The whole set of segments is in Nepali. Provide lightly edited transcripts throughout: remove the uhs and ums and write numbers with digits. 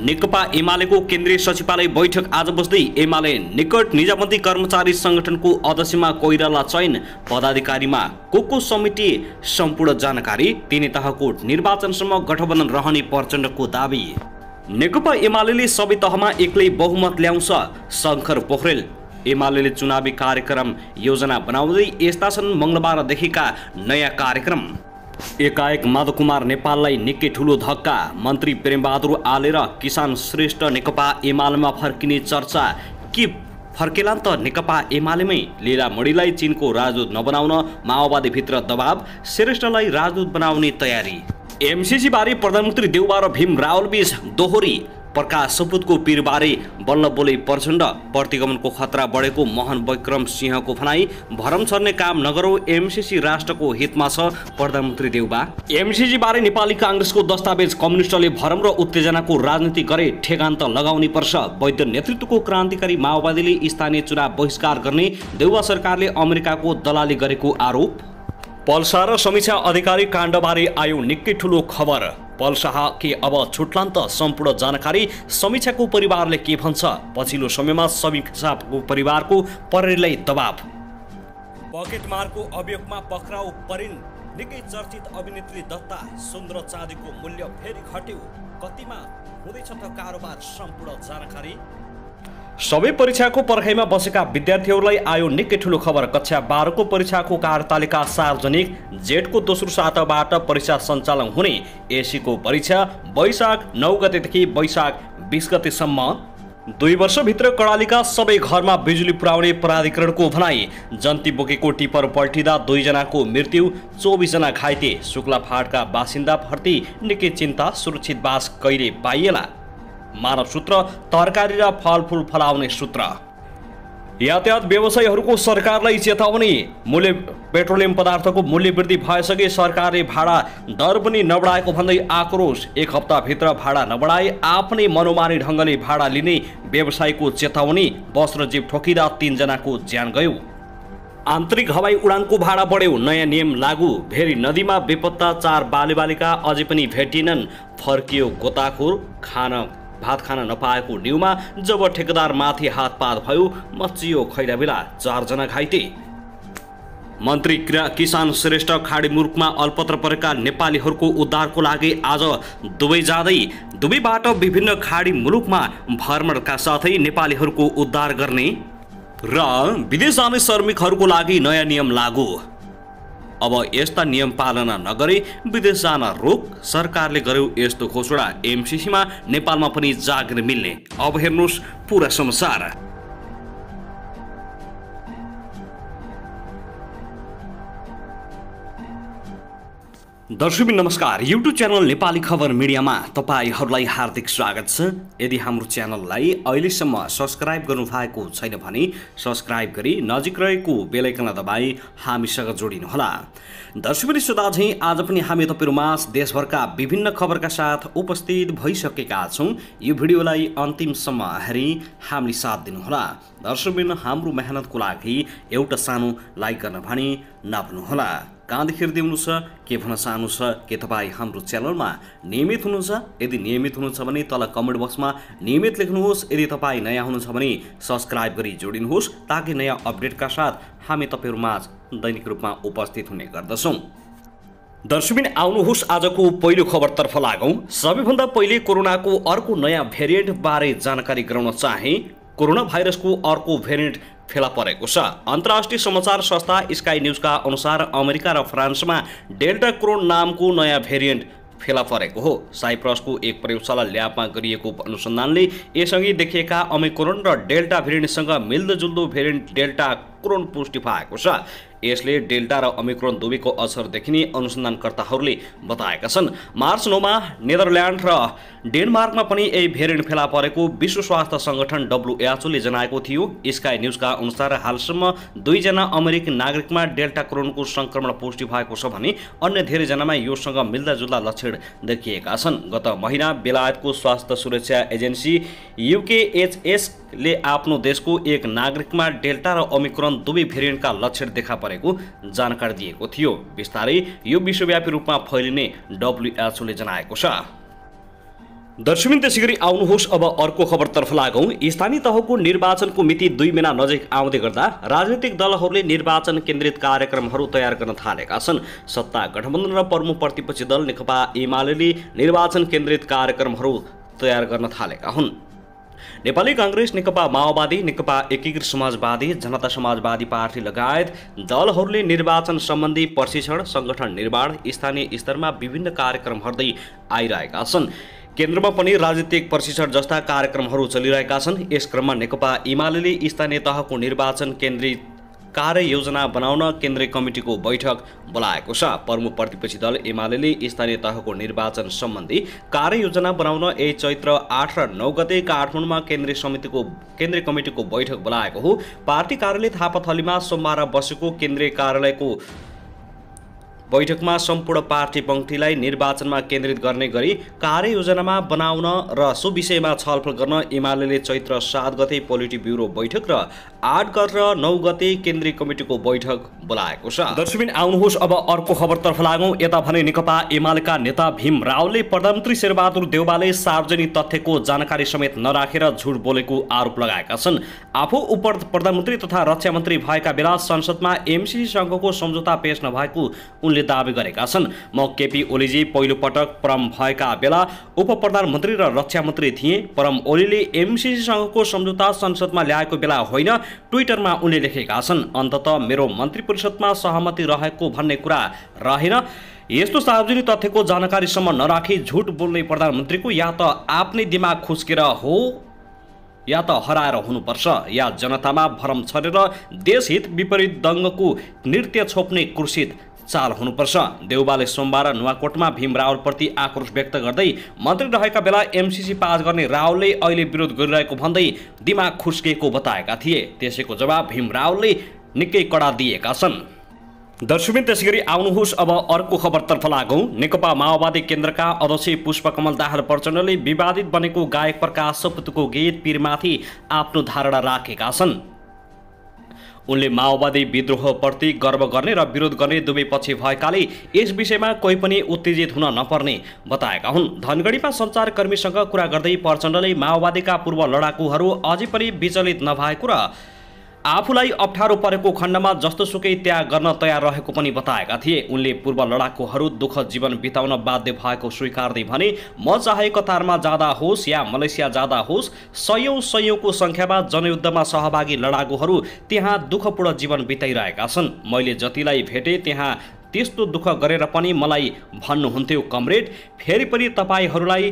नेकपा एमालेको केन्द्रीय सचिवालय बैठक आज बस्दै एमाले निकट निजामती कर्मचारी संगठनको अध्यक्षमा कोइराला चयन, पदाधिकारीमा को समिति सम्पूर्ण जानकारी, तिनै तहको निर्वाचनसम्म गठबन्धन रहने प्रचण्डको दाबी। नेकपा एमालेले सबै तहमा एक्लै बहुमत ल्याउँछ, शङ्कर पोखरेल। एमालेले चुनावी कार्यक्रम योजना बनाउँदै यस्ता छन् मंगलबारदेखिका नयाँ कार्यक्रम। एकाएक माधवकुमार नेपाललाई निकै ठुलो धक्का, मन्त्री प्रेमबहादुर आले र किसान श्रेष्ठ नेकपा एमालेमा फर्किने चर्चा। के फर्केलान् त नेकपा एमालेमै? लीला मणिलाई चीनको राजदूत नबनाउन माओवादीभित्र दबाव, श्रेष्ठलाई राजदूत बनाउने तयारी। एमसीसी बारे प्रधानमन्त्री देउबा र भीम रावल बीच दोहोरी। प्रकाश सपुतको पीरबारे बल्ल बोले प्रचण्ड, प्रतिगमनको खतरा बढेको मोहन विक्रम सिंहको भनाई। भरम छर्ने काम नगरौँ, एमसीसी राष्ट्रको हितमा छ, प्रधानमन्त्री देउबा। एमसीसी बारे नेपाली कांग्रेसको दस्तावेज, कम्युनिस्टले भरम र उत्तेजनाको राजनीति गरे, ठेगान त लगाउनै पर्छ। वैद्य नेतृत्वको क्रान्तिकारी माओवादीले स्थानीय चुनाव बहिष्कार गर्ने, देउबा सरकारले अमेरिकाको दलाली गरेको आरोप। पल्सा र समीक्षा अधिकारी काण्डबारे आयो निकै ठुलो खबर। पल्साह के अब छुट्लान् त? सम्पूर्ण जानकारी। समीक्षाको परिवारले के भन्छ? पछिल्लो समयमा समीक्षाको परिवारको प्रहरीलाई दबाव। पकेटमारको अभियोगमा पक्राउ परिन् निकै चर्चित अभिनेत्री दत्ता। सुन्दर चाँदीको मूल्य फेरि घट्यो, कतिमा हुँदैछ त कारोबार? सम्पूर्ण जानकारी। सबै परीक्षाको पर्खाइमा बसेका विद्यार्थीहरूलाई आयो निकै ठुलो खबर। कक्षा 12 को परीक्षाको कार्यतालिका सार्वजनिक। जेठको दोस्रो साताबाट परीक्षा सञ्चालन हुने। एसीको परीक्षा वैशाख 9 गतेदेखि वैशाख 20 गतेसम्म। 2 वर्षभित्र कर्णालीका सबै घरमा बिजुली पुर्याउने प्राधिकरणको भनाई। जन्ती बोकेको टिपर पल्टिँदा 2 जनाको मृत्यु, 24 जना घाइते। शुक्लाफाटका बासिन्दा भर्ती, निकै चिन्ता, सुरक्षित बास कहिले पाइएला? मानव सूत्र, तरकारी र फलफुल फलाउने सूत्र। यातायात व्यवसायीहरूको सरकारलाई चेतावनी। मूल्य पेट्रोलियम पदार्थको मूल्य वृद्धि भएसँगै सरकारले भाडा दर पनि नबढाएको भन्दै आक्रोश। 1 हप्ताभित्र भाडा नबढाए आफ्नै मनोमानी ढङ्गले भाडा लिने व्यवसायीको चेतावनी। बस र जीप ठोकिँदा 3 जनाको ज्यान गयो। आन्तरिक हवाई उडानको भाडा बढ्यो, नयाँ नियम लागू। भेरी नदीमा बेपत्ता 4 बालबालिका अझै पनि भेटिनन्। फर्कियो गोताखोर, भात खान नपाएको न्युमा। जब ठेकेदार माथि हातपात भयो, मचियो खैराबेला, 4 जना घाइते। मन्त्री किसान श्रेष्ठ खाडी मुलुकमा अल्पत्र परेका नेपालीहरूको उद्धारको लागि आज दुबई जाँदै, दुबईबाट विभिन्न खाडी मुलुकमा भ्रमणका साथै नेपालीहरूको उद्धार गर्ने र विदेश जाने श्रमिकहरूको लागि नयाँ नियम लागू। अब यस्ता नियम पालना नगरे विदेश जान रोक। सरकारले गर्यो यस्तो घोषणा। एमसीसीमा नेपालमा पनि जागिर मिल्ने। अब हेर्नुहोस् पूरा समाचार। दर्शकबिन नमस्कार। युट्युब च्यानल नेपाली खबर मिडियामा तपाईहरूलाई हार्दिक स्वागत छ। यदि हाम्रो च्यानललाई अहिलेसम्म सब्स्क्राइब गर्नुभएको छैन भने सब्स्क्राइब गरी नजिक रहेको बेल आइकनलाई दबाई हामीसँग जोडिनुहोला। दर्शकबिन सदा झैं आज पनि हामी तपाईहरुमाझ देशभरका विभिन्न खबरका साथ उपस्थित भइसकेका छौं। यो भिडियोलाई अन्तिमसम्म हेरी हामीले साथ दिनुहोला। दर्शकबिन हाम्रो मेहनतको लागि एउटा सानो लाइक गर्न भने नभुल्नुहोला। कहाँदेखि हेर्दै हुनुहुन्छ, के भन्न चाहनुहुन्छ, के तपाईँ हाम्रो च्यानलमा नियमित हुनुहुन्छ? यदि नियमित हुनुहुन्छ भने तल कमेन्ट बक्समा नियमित लेख्नुहोस्। यदि तपाईँ नयाँ हुनुहुन्छ भने सब्स्क्राइब गरी जोडिनुहोस्, ताकि नयाँ अपडेटका साथ हामी तपाईहरुमाझ दैनिक रूपमा उपस्थित हुने गर्दछौँ। दर्शकबिन आउनुहोस् आजको पहिलो खबरतर्फ लागौं। सबैभन्दा पहिले कोरोनाको अर्को नयाँ भेरिएन्ट बारे जानकारी गराउन चाहे। कोरोना भाइरसको अर्को भेरिएन्ट फेला परेको छ। अन्तर्राष्ट्रिय समाचार संस्था स्काई न्यूजका अनुसार अमेरिका र फ्रान्समा डेल्टा क्रोन नामको नयाँ भेरिएन्ट फेला परेको हो। साइप्रसको एक प्रयोगशाला ल्याबमा गरिएको अनुसन्धानले यसअघि देखिएका ओमिक्रोन र डेल्टा भेरिएन्टसँग मिल्दोजुल्दो भेरिएन्ट डेल्टा क्रोन पुष्टि भएको छ। यसले डेल्टा र ओमिक्रोन दुवैको असर देखिने अनुसन्धानकर्ताहरूले बताएका छन्। मार्च 9 मा नेदरल्यान्ड र डेनमार्कमा पनि यही भेरिएन्ट फेला परेको विश्व स्वास्थ्य संगठन WHO ले जनाएको थियो। स्काई न्यूजका अनुसार हालसम्म 2 जना अमेरिकी नागरिकमा डेल्टा क्रोनको संक्रमण पुष्टि भएको छ भने अन्य धेरै जनामा योसँग मिल्दाजुल्दा लक्षण देखिएका छन्। गत महिना बेलायतको स्वास्थ्य सुरक्षा एजेन्सी UKHS ले आफ्नो देशको एक नागरिकमा डेल्टा र ओमिक्रोन दुवै भेरिएन्टका लक्षण देखा परेको जानकारी दिएको थियो। बिस्तारै यो विश्वव्यापी रूपमा फैलिने WHO ले जनाएको छ। दर्शकबिन त्यसै गरी आउनुहोस् अब अर्को खबरतर्फ लागौं। स्थानीय तहको निर्वाचनको मिति 2 महिना नजिक आउँदै गर्दा राजनीतिक दलहरूले निर्वाचन केन्द्रित कार्यक्रमहरू तयार गर्न थालेका छन्। सत्ता गठबन्धन र प्रमुख प्रतिपक्षी दल नेकपा एमाले निर्वाचन केन्द्रित कार्यक्रमहरू तयार गर्न थालेका हुन्। नेपाली कांग्रेस, नेकपा माओवादी, नेकपा एकीकृत समाजवादी, जनता समाजवादी पार्टी लगायत दलहरूले निर्वाचन सम्बन्धी प्रशिक्षण, संगठन निर्माण, स्थानीय स्तरमा विभिन्न कार्यक्रम गर्दै आइरहेका छन्। केन्द्रमा पनि राजनीतिक प्रशिक्षण जस्ता कार्यक्रमहरू चलिरहेका छन्। यस क्रममा नेकपा एमाले स्थानीय तहको निर्वाचन केन्द्रित कार्ययोजना बनाउन केन्द्रीय कमिटीको बैठक बोलाएको छ। प्रमुख प्रतिपक्षी दल एमाले स्थानीय तहको निर्वाचन सम्बन्धी कार्ययोजना बनाउन चैत्र 8 र 9 गते काठमाडौँमा केन्द्रीय कमिटीको बैठक बोलाएको हो। पार्टी कार्यालय थापाथलीमा सोमबार बसेको केन्द्रीय कार्यालयको बैठकमा सम्पूर्ण पार्टी पंक्तिलाई निर्वाचनमा केन्द्रित गर्ने गरी कार्ययोजनामा बनाउन र सो विषयमा छलफल गर्न एमाले चैत्र 7 गते पोलिटी ब्युरो बैठक र 8 र 9 गते केन्द्रीय कमिटीको बैठक बोलाएको छ। दर्शकबिन आउनुहोस् अब अर्को खबरतर्फ लागौं। यता भने नेकपा एमालेका नेता भीम रावलले प्रधानमन्त्री शेरबहादुर देउवाले सार्वजनिक तथ्यको जानकारी समेत नराखेर झुट बोलेको आरोप लगाएका छन्। आफू उप प्रधानमन्त्री तथा रक्षा मन्त्री भएका बेला संसदमा एमसीसी सँगको सम्झौता पेश नभएको उनले दावी गरेका छन्। म केपी ओलीजी पहिलो पटक परम भएका बेला उप प्रधानमन्त्री र रक्षा मन्त्री थिए। परम ओलीले एमसीसी सँगको सम्झौता संसदमा ल्याएको बेला होइन, ट्विटरमा उनले लेखेका छन्। अन्ततः मेरो मन्त्री परिषदमा सहमति रहेको भन्ने कुरा रहेन। यस्तो सार्वजनिक तथ्यको जानकारीसम्म नराखी झुट बोल्ने प्रधानमन्त्रीको या त आफ्नै दिमाग खुस्केर हो या त हराएर हुनुपर्छ, या जनतामा भरम छरेर देशहित विपरीत दङ्गको नृत्य छोप्ने कुर्सित चाल हुनुपर्छ। देउवाले सोमबार नुवाकोटमा भीम रावलप्रति आक्रोश व्यक्त गर्दै मन्त्री रहेका बेला एमसीसी पास गर्ने रावलले अहिले विरोध गरिरहेको भन्दै दिमाग खुस्किएको बताएका थिए। त्यसैको जवाब भीम रावलले निकै कडा दिएका छन्। दर्शकबिन त्यसैगरी आउनुहोस् अब अर्को खबरतर्फ लागौं। नेकपा माओवादी केन्द्रका अध्यक्ष पुष्पकमल दाहाल प्रचण्डले विवादित बनेको गायक प्रकाश सपुतको गीत पीरमाथि आफ्नो धारणा राखेका छन्। उनले माओवादी विद्रोहप्रति गर्व गर्ने र विरोध गर्ने दुवै पक्ष भएकाले यस विषयमा कोही पनि उत्तेजित हुन नपर्ने बताएका हुन्। धनगढीमा सञ्चारकर्मीसँग कुरा गर्दै प्रचण्डले माओवादीका पूर्व लडाकुहरू अझै पनि विचलित नभएको र आफूलाई अप्ठ्यारो परेको खण्डमा जस्तोसुकै त्याग गर्न तयार रहेको पनि बताएका थिए। उनले पूर्व लडाकुहरू दुःख जीवन बिताउन बाध्य भएको स्वीकार्दै भने म चाहे कतारमा जाँदा होस् या मलेसिया जाँदा होस्, सयौंको संख्यामा जनयुद्धमा सहभागी लडाकुहरू त्यहाँ दुःखपूर्ण जीवन बिताइरहेका छन्। मैले जतिलाई भेटे त्यहाँ त्यस्तो दुःख गरेर पनि मलाई भन्नुहुन्थ्यो, कमरेड फेरि पनि तपाईहरूलाई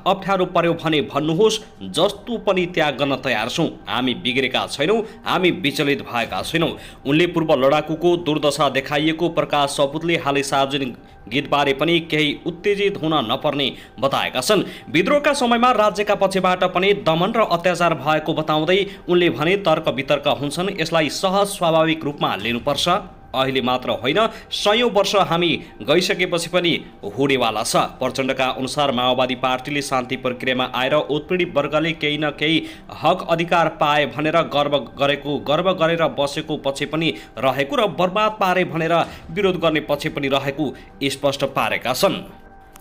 अप्ठ्यारो पर्यो भने भन्नुहोस्, जस्तो पनि त्याग गर्न तयार छौँ। हामी बिग्रेका छैनौँ, हामी विचलित भएका छैनौँ। उनले पूर्व लडाकुको दुर्दशा देखाइएको प्रकाश सपुतले हालै सार्वजनिक गीतबारे पनि केही उत्तेजित हुन नपर्ने बताएका छन्। विद्रोहका समयमा राज्यका पक्षबाट पनि दमन र अत्याचार भएको बताउँदै उनले भने तर्क वितर्क हुन्छन्, यसलाई सहज स्वाभाविक रूपमा लिनुपर्छ। अहिले मात्र होइन, सयौं वर्ष हामी गइसकेपछि पनि हुनेवाला छ। प्रचण्डका अनुसार माओवादी पार्टीले शान्ति प्रक्रियामा आएर उत्पीडित वर्गले केही न केही हक अधिकार पाए भनेर गर्व गरेर बसेको पक्ष पनि रहेको र बर्बाद पारे भनेर विरोध गर्ने पक्ष पनि रहेको स्पष्ट पारेका छन्।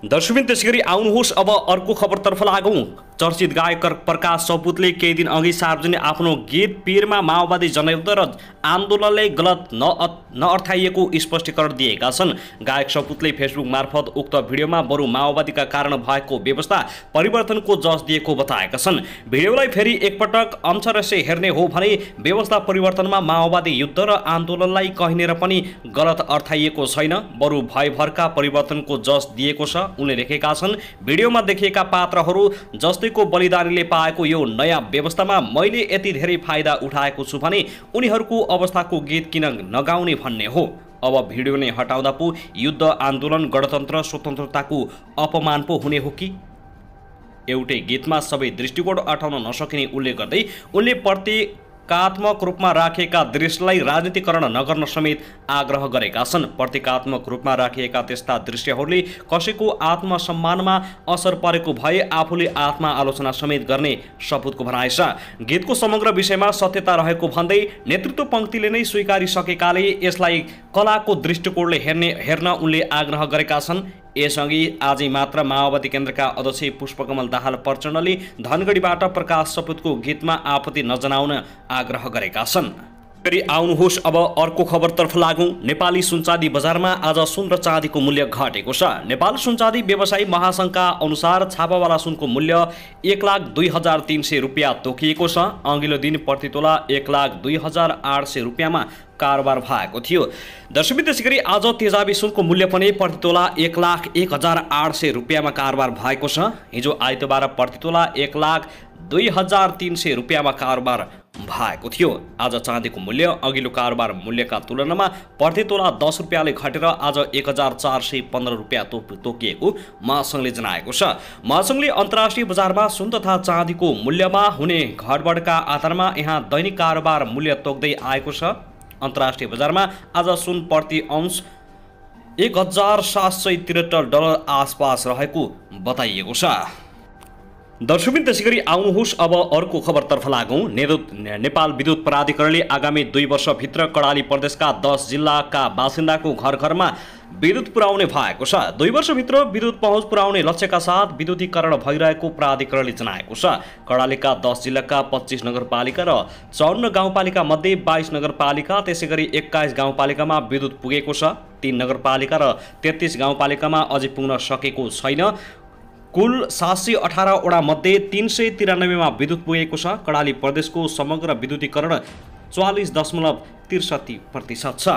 दर्शकबिन त्यसैगरी आउनुहोस् अब अर्को खबरतर्फ लागौं। चर्चित गायक प्रकाश सपुतले केही दिन अघि सार्वजनिक आफ्नो गीत पीरमा माओवादी जनयुद्ध र आन्दोलनले गलत नअर्थाइएको स्पष्टीकरण दिएका छन्। गायक सपुतले फेसबुक मार्फत उक्त भिडियोमा बरु माओवादीका कारण भएको व्यवस्था परिवर्तनको जस दिएको बताएका छन्। भिडियोलाई फेरि एकपटक अक्षरशः हेर्ने हो भने व्यवस्था परिवर्तनमा माओवादी युद्ध र आन्दोलनलाई कहिनेर पनि गलत अर्थाइएको छैन, बरु भयभरका परिवर्तनको जस दिएको छ। उनले लेखेका छन्, भिडियोमा देखिएका पात्रहरू जस्तैको बलिदानीले पाएको यो नयाँ व्यवस्थामा मैले यति धेरै फाइदा उठाएको छु भने उनीहरूको अवस्थाको गीत किन नगाउने भन्ने हो। अब भिडियो नै हटाउँदा पो युद्ध, आन्दोलन, गणतन्त्र, स्वतन्त्रताको अपमान पो हुने हो कि? एउटै गीतमा सबै दृष्टिकोण अटाउन नसकिने उल्लेख गर्दै उनले प्रतीकात्मक रूपमा राखिएका दृश्यलाई राजनीतिकरण नगर्न समेत आग्रह गरेका छन्। प्रतीकात्मक रूपमा राखिएका त्यस्ता दृश्यहरूले कसैको आत्मसम्मानमा असर परेको भए आफूले आत्मा आलोचना समेत गर्ने सपुतको भनाइ छ। गीतको समग्र विषयमा सत्यता रहेको भन्दै नेतृत्व पंक्तिले नै स्वीकारिसकेकाले यसलाई कलाको दृष्टिकोणले हेर्न उनले आग्रह गरेका छन्। यसअघि आजै मात्र माओवादी केन्द्रका अध्यक्ष पुष्पकमल दाहाल प्रचण्डले धनगढीबाट प्रकाश सपुतको गीतमा आपत्ति नजनाउन आग्रह गरेका छन्। फेरि आउनुहोस् अब अर्को खबरतर्फ लागौं। नेपाली सुनचाँदी बजारमा आज सुन र चाँदीको मूल्य घटेको छ। नेपाल सुनचाँदी व्यवसायी महासङ्घका अनुसार छापावाला सुनको मूल्य 1,02,300 रुपियाँ तोकिएको छ। अघिल्लो दिन प्रतितोला 1,02,800 रुपियाँमा कारोबार भएको थियो। दर्शक त्यसै गरी आज तेजाबी सुनको मूल्य पनि प्रतितोला 1,01,800 रुपियाँमा कारोबार भएको छ। हिजो आइतबार प्रतितोला 1,02,300 रुपियाँमा कारोबार भएको थियो। आज चाँदीको मूल्य अघिल्लो कारोबार मूल्यका तुलनामा प्रतितोला 10 रुपियाँले घटेर आज 1,415 रुपियाँ तोकिएको महासङ्घले जनाएको छ। महासङ्घले अन्तर्राष्ट्रिय बजारमा सुन तथा चाँदीको मूल्यमा हुने घटबढका आधारमा यहाँ दैनिक कारोबार मूल्य तोक्दै आएको छ। अन्तर्राष्ट्रिय बजारमा आज सुन प्रति औंस $1,773 आसपास रहेको बताइएको छ। दर्शकबिन त्यसै गरी आउनुहोस् अब अर्को खबरतर्फ लागौं। नेपाल विद्युत प्राधिकरणले आगामी 2 वर्षभित्र कर्णाली प्रदेशका 10 जिल्लाका बासिन्दाको घर घरमा विद्युत पुर्याउने भएको छ। 2 वर्षभित्र विद्युत पहुँच पुर्याउने लक्ष्यका साथ विद्युतीकरण भइरहेको प्राधिकरणले जनाएको छ। कर्णालीका 10 जिल्लाका 25 नगरपालिका र 54 गाउँपालिका मध्ये 22 नगरपालिका त्यसै गरी 21 गाउँपालिकामा विद्युत पुगेको छ। 3 नगरपालिका र 33 गाउँपालिकामा अझै पुग्न सकेको छैन। कुल 718 वडा मध्ये 393 मा विद्युत पुगेको छ। कर्णाली प्रदेशको समग्र विद्युतीकरण 44.63% छ।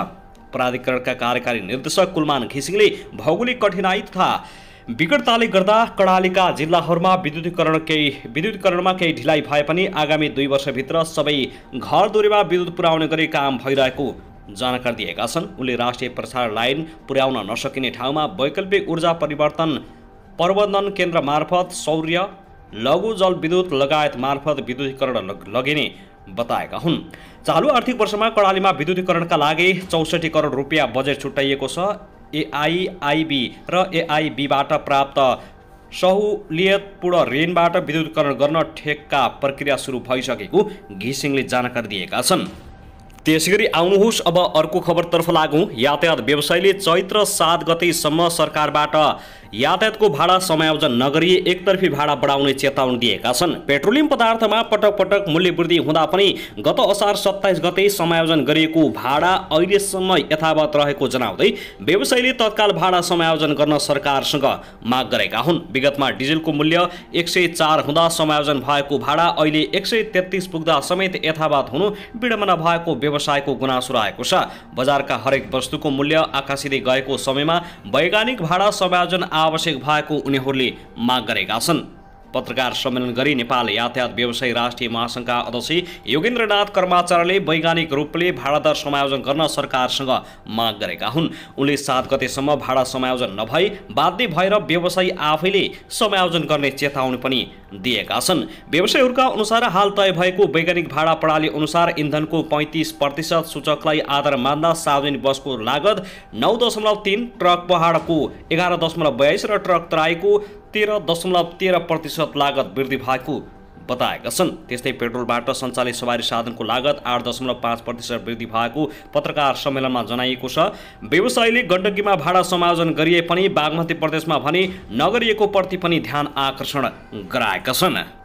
प्राधिकरणका कार्यकारी निर्देशक कुलमान घिसिङले भौगोलिक कठिनाई तथा विकटताले गर्दा कर्णालीका जिल्लाहरूमा विद्युतीकरणमा केही ढिलाइ भए पनि आगामी 2 वर्षभित्र सबै घरद्वारीमा विद्युत पुर्याउने गरी काम भइरहेको जानकारी दिएका छन्। उनले राष्ट्रिय प्रसारण लाइन पुर्याउन नसकिने ठाउँमा वैकल्पिक ऊर्जा प्रबन्धन केन्द्र मार्फत सौर्य लघु जलविद्युत लगायत मार्फत विद्युतीकरण लगिने बताएका हुन्। चालु आर्थिक वर्षमा कर्णालीमा विद्युतीकरणका लागि 64 करोड रुपियाँ बजेट छुट्याइएको छ। एआईआईबी र एआईबीबाट प्राप्त सहुलियतपूर्ण ऋणबाट विद्युतीकरण गर्न ठेक्का प्रक्रिया सुरु भइसकेको घिसिङले जानकारी दिएका छन्। त्यसैगरी आउनुहोस् अब अर्को खबरतर्फ लागौं। यातायात व्यवसायीले चैत्र 7 गतेसम्म सरकारबाट यातायातको भाडा समायोजन नगरी एकतर्फी भाडा बढाउने चेतावनी दिएका छन्। पेट्रोलियम पदार्थमा पटक पटक मूल्य वृद्धि हुँदा पनि गत असार 27 गते समायोजन गरिएको भाडा अहिलेसम्म यथावत रहेको जनाउँदै व्यवसायीले तत्काल भाडा समायोजन गर्न सरकारसँग माग गरेका हुन्। विगतमा डिजेलको मूल्य 104 हुँदा समायोजन भएको भाडा अहिले 133 पुग्दा समेत यथावत हुनु विडम्बना भएको व्यवसायको गुनासो रहेको छ। बजारका हरेक वस्तुको मूल्य आकाशिँदै गएको समयमा वैज्ञानिक भाडा समायोजन आवश्यक भएको उनीहरूले माग गरेका छन्। पत्रकार सम्मेलन गरी नेपाल यातायात व्यवसायी राष्ट्रिय महासङ्घका अध्यक्ष योगेन्द्रनाथ कर्माचार्यले वैज्ञानिक रूपले भाडा दर समायोजन गर्न सरकारसँग माग गरेका हुन्। उनले 7 गतेसम्म भाडा समायोजन नभई बाध्य भएर व्यवसायी आफैले समायोजन गर्ने चेतावनी पनि दिएका छन्। व्यवसायीहरूका अनुसार हाल तय भएको वैज्ञानिक भाडा प्रणाली अनुसार इन्धनको 35% सूचकलाई आधार मान्दा सार्वजनिक बसको लागत 9.3, ट्रक पहाडको 11.22 र ट्रक तराईको 13.13% लागत वृद्धि भएको बताएका छन्। त्यस्तै पेट्रोलबाट सञ्चालित सवारी साधनको लागत 8.5% वृद्धि भएको पत्रकार सम्मेलनमा जनाइएको छ। व्यवसायीले गण्डकीमा भाडा समायोजन गरिए पनि बागमती प्रदेशमा भने नगरिएको प्रति पनि ध्यान आकर्षण गराएका छन्।